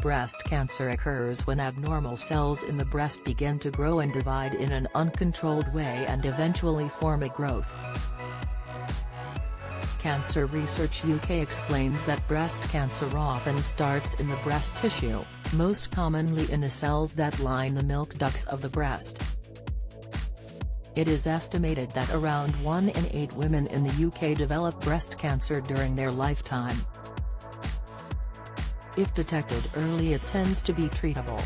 breast cancer occurs when abnormal cells in the breast begin to grow and divide in an uncontrolled way and eventually form a growth. Cancer Research UK explains that breast cancer often starts in the breast tissue, most commonly in the cells that line the milk ducts of the breast. It is estimated that around 1 in 8 women in the UK develop breast cancer during their lifetime. If detected early, it tends to be treatable.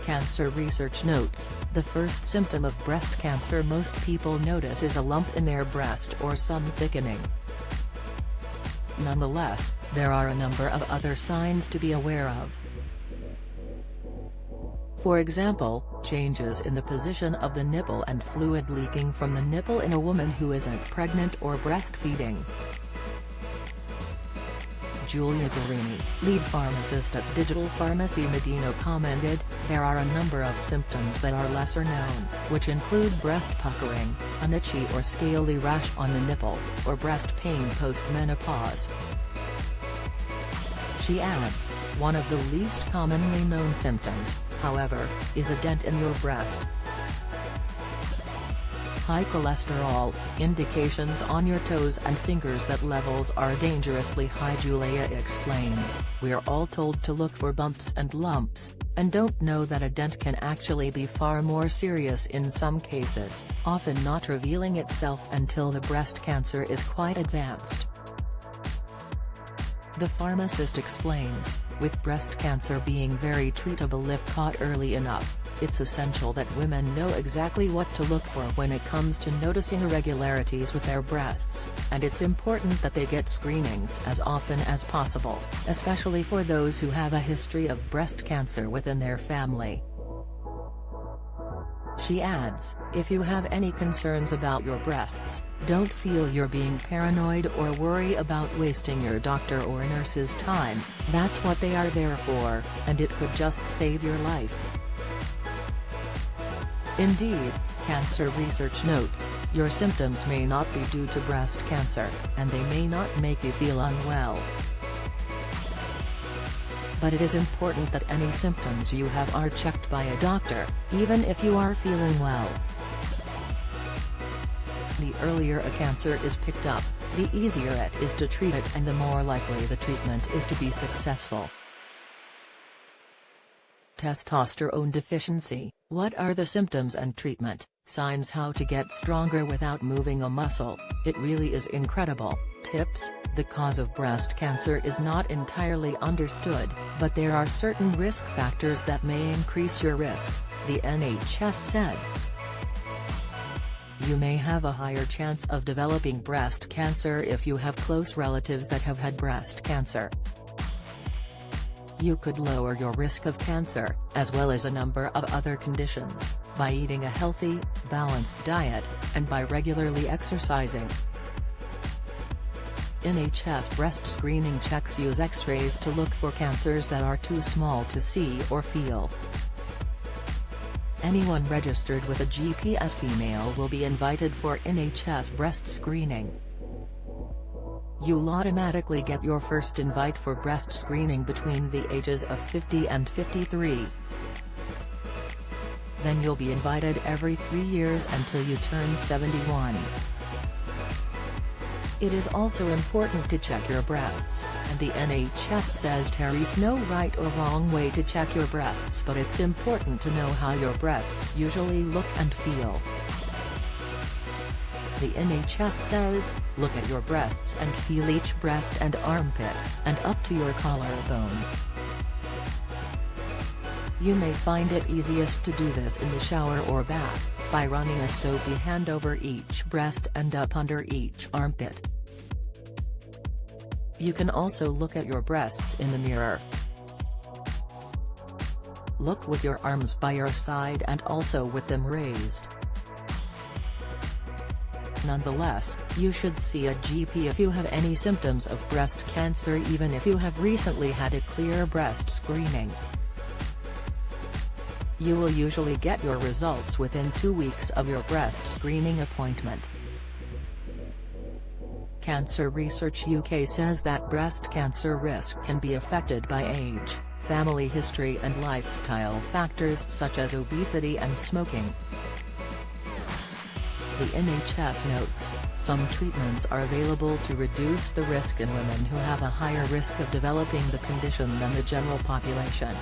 Cancer Research notes, the first symptom of breast cancer most people notice is a lump in their breast or some thickening. Nonetheless, there are a number of other signs to be aware of. For example, changes in the position of the nipple and fluid leaking from the nipple in a woman who isn't pregnant or breastfeeding. Julia Guarini, lead pharmacist at Digital Pharmacy Medina, commented, "There are a number of symptoms that are lesser known, which include breast puckering, an itchy or scaly rash on the nipple, or breast pain post-menopause." She adds, "One of the least commonly known symptoms, however, is a dent in your breast. High cholesterol, indications on your toes and fingers that levels are dangerously high." Julia explains, "We're all told to look for bumps and lumps, and don't know that a dent can actually be far more serious in some cases, often not revealing itself until the breast cancer is quite advanced." The pharmacist explains, with breast cancer being very treatable if caught early enough, it's essential that women know exactly what to look for when it comes to noticing irregularities with their breasts, and it's important that they get screenings as often as possible, especially for those who have a history of breast cancer within their family. She adds, "If you have any concerns about your breasts, don't feel you're being paranoid or worry about wasting your doctor or nurse's time. That's what they are there for, and it could just save your life." Indeed, Cancer Research notes, your symptoms may not be due to breast cancer, and they may not make you feel unwell. But it is important that any symptoms you have are checked by a doctor, even if you are feeling well. The earlier a cancer is picked up, the easier it is to treat it and the more likely the treatment is to be successful. Testosterone deficiency, what are the symptoms and treatment, signs? How to get stronger without moving a muscle, it really is incredible. Tips, the cause of breast cancer is not entirely understood, but there are certain risk factors that may increase your risk, the NHS said. You may have a higher chance of developing breast cancer if you have close relatives that have had breast cancer. You could lower your risk of cancer, as well as a number of other conditions, by eating a healthy, balanced diet, and by regularly exercising. NHS breast screening checks use X-rays to look for cancers that are too small to see or feel. Anyone registered with a GP as female will be invited for NHS breast screening. You'll automatically get your first invite for breast screening between the ages of 50 and 53. Then you'll be invited every 3 years until you turn 71. It is also important to check your breasts, and the NHS says there is no right or wrong way to check your breasts, but it's important to know how your breasts usually look and feel. The NHS says, look at your breasts and feel each breast and armpit, and up to your collarbone. You may find it easiest to do this in the shower or bath, by running a soapy hand over each breast and up under each armpit. You can also look at your breasts in the mirror. Look with your arms by your side and also with them raised. Nonetheless, you should see a GP if you have any symptoms of breast cancer, even if you have recently had a clear breast screening. You will usually get your results within 2 weeks of your breast screening appointment. Cancer Research UK says that breast cancer risk can be affected by age, family history and lifestyle factors such as obesity and smoking. The NHS notes, some treatments are available to reduce the risk in women who have a higher risk of developing the condition than the general population.